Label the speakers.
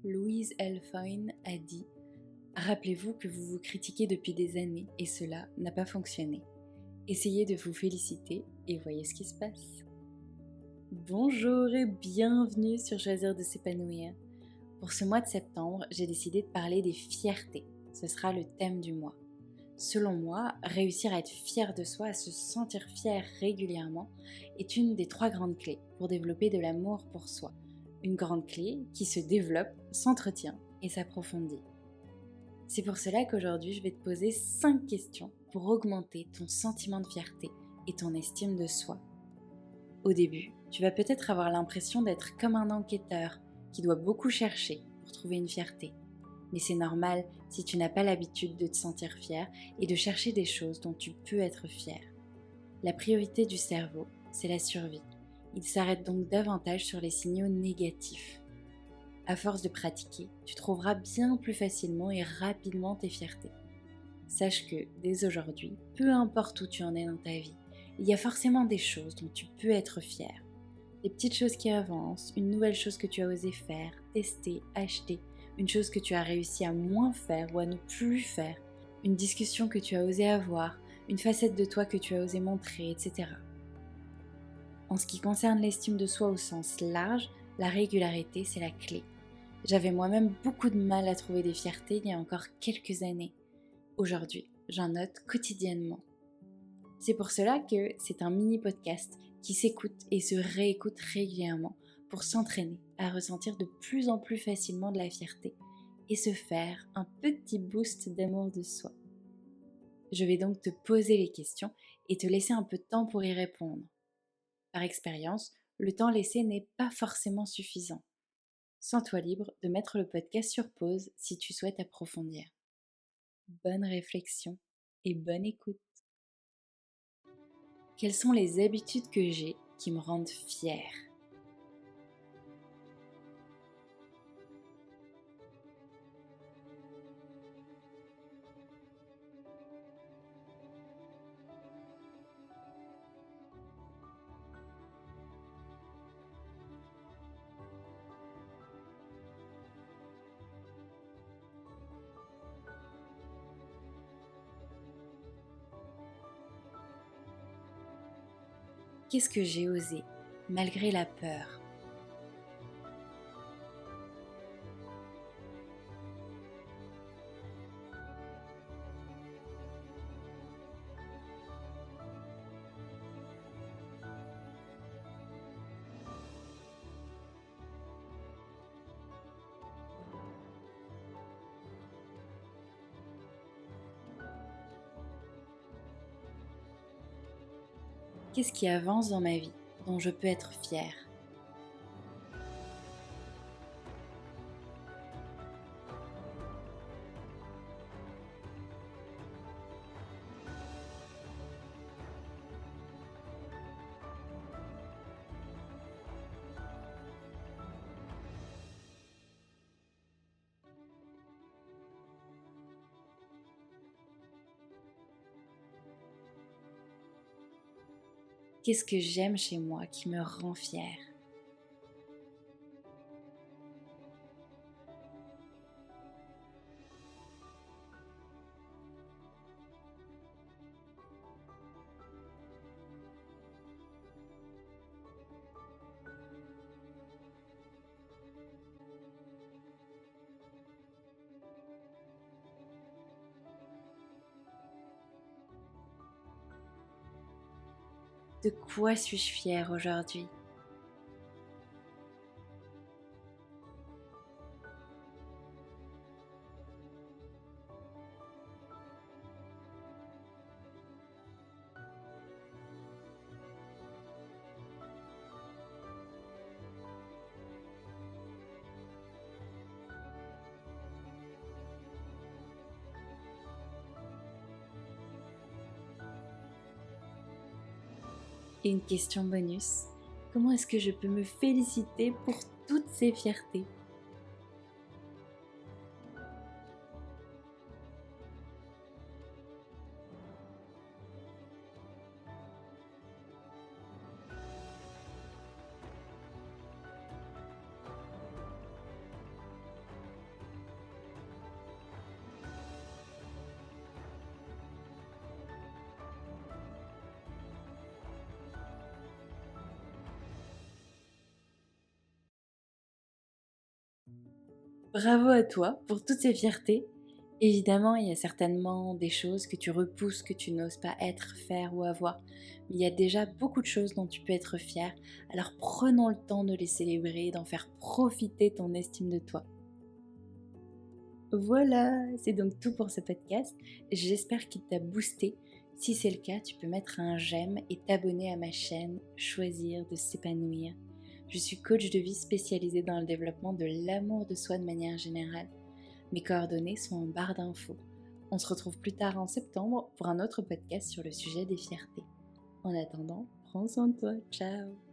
Speaker 1: Louise L. Foyne a dit « Rappelez-vous que vous vous critiquez depuis des années et cela n'a pas fonctionné. Essayez de vous féliciter et voyez ce qui se passe. » Bonjour et bienvenue sur Choisir de s'épanouir. Pour ce mois de septembre, j'ai décidé de parler des fiertés. Ce sera le thème du mois. Selon moi, réussir à être fier de soi, à se sentir fier régulièrement, est une des 3 grandes clés pour développer de l'amour pour soi. Une grande clé qui se développe, s'entretient et s'approfondit. C'est pour cela qu'aujourd'hui, je vais te poser 5 questions pour augmenter ton sentiment de fierté et ton estime de soi. Au début, tu vas peut-être avoir l'impression d'être comme un enquêteur qui doit beaucoup chercher pour trouver une fierté. Mais c'est normal si tu n'as pas l'habitude de te sentir fier et de chercher des choses dont tu peux être fier. La priorité du cerveau, c'est la survie. Il s'arrête donc davantage sur les signaux négatifs. À force de pratiquer, tu trouveras bien plus facilement et rapidement tes fiertés. Sache que, dès aujourd'hui, peu importe où tu en es dans ta vie, il y a forcément des choses dont tu peux être fier. Des petites choses qui avancent, une nouvelle chose que tu as osé faire, tester, acheter, une chose que tu as réussi à moins faire ou à ne plus faire, une discussion que tu as osé avoir, une facette de toi que tu as osé montrer, etc. En ce qui concerne l'estime de soi au sens large, la régularité, c'est la clé. J'avais moi-même beaucoup de mal à trouver des fiertés il y a encore quelques années. Aujourd'hui, j'en note quotidiennement. C'est pour cela que c'est un mini-podcast qui s'écoute et se réécoute régulièrement pour s'entraîner à ressentir de plus en plus facilement de la fierté et se faire un petit boost d'amour de soi. Je vais donc te poser les questions et te laisser un peu de temps pour y répondre. Par expérience, le temps laissé n'est pas forcément suffisant. Sens-toi libre de mettre le podcast sur pause si tu souhaites approfondir. Bonne réflexion et bonne écoute. Quelles sont les habitudes que j'ai qui me rendent fière ? Qu'est-ce que j'ai osé, malgré la peur ? Qu'est-ce qui avance dans ma vie, dont je peux être fière ? Qu'est-ce que j'aime chez moi qui me rend fière ? De quoi suis-je fière aujourd'hui ? Et une question bonus, comment est-ce que je peux me féliciter pour toutes ces fiertés ? Bravo à toi pour toutes ces fiertés. Évidemment, il y a certainement des choses que tu repousses, que tu n'oses pas être, faire ou avoir. Mais il y a déjà beaucoup de choses dont tu peux être fier. Alors prenons le temps de les célébrer, d'en faire profiter ton estime de toi. Voilà, c'est donc tout pour ce podcast. J'espère qu'il t'a boosté. Si c'est le cas, tu peux mettre un j'aime et t'abonner à ma chaîne Choisir de s'épanouir. Je suis coach de vie spécialisée dans le développement de l'amour de soi de manière générale. Mes coordonnées sont en barre d'infos. On se retrouve plus tard en septembre pour un autre podcast sur le sujet des fiertés. En attendant, prends soin de toi. Ciao!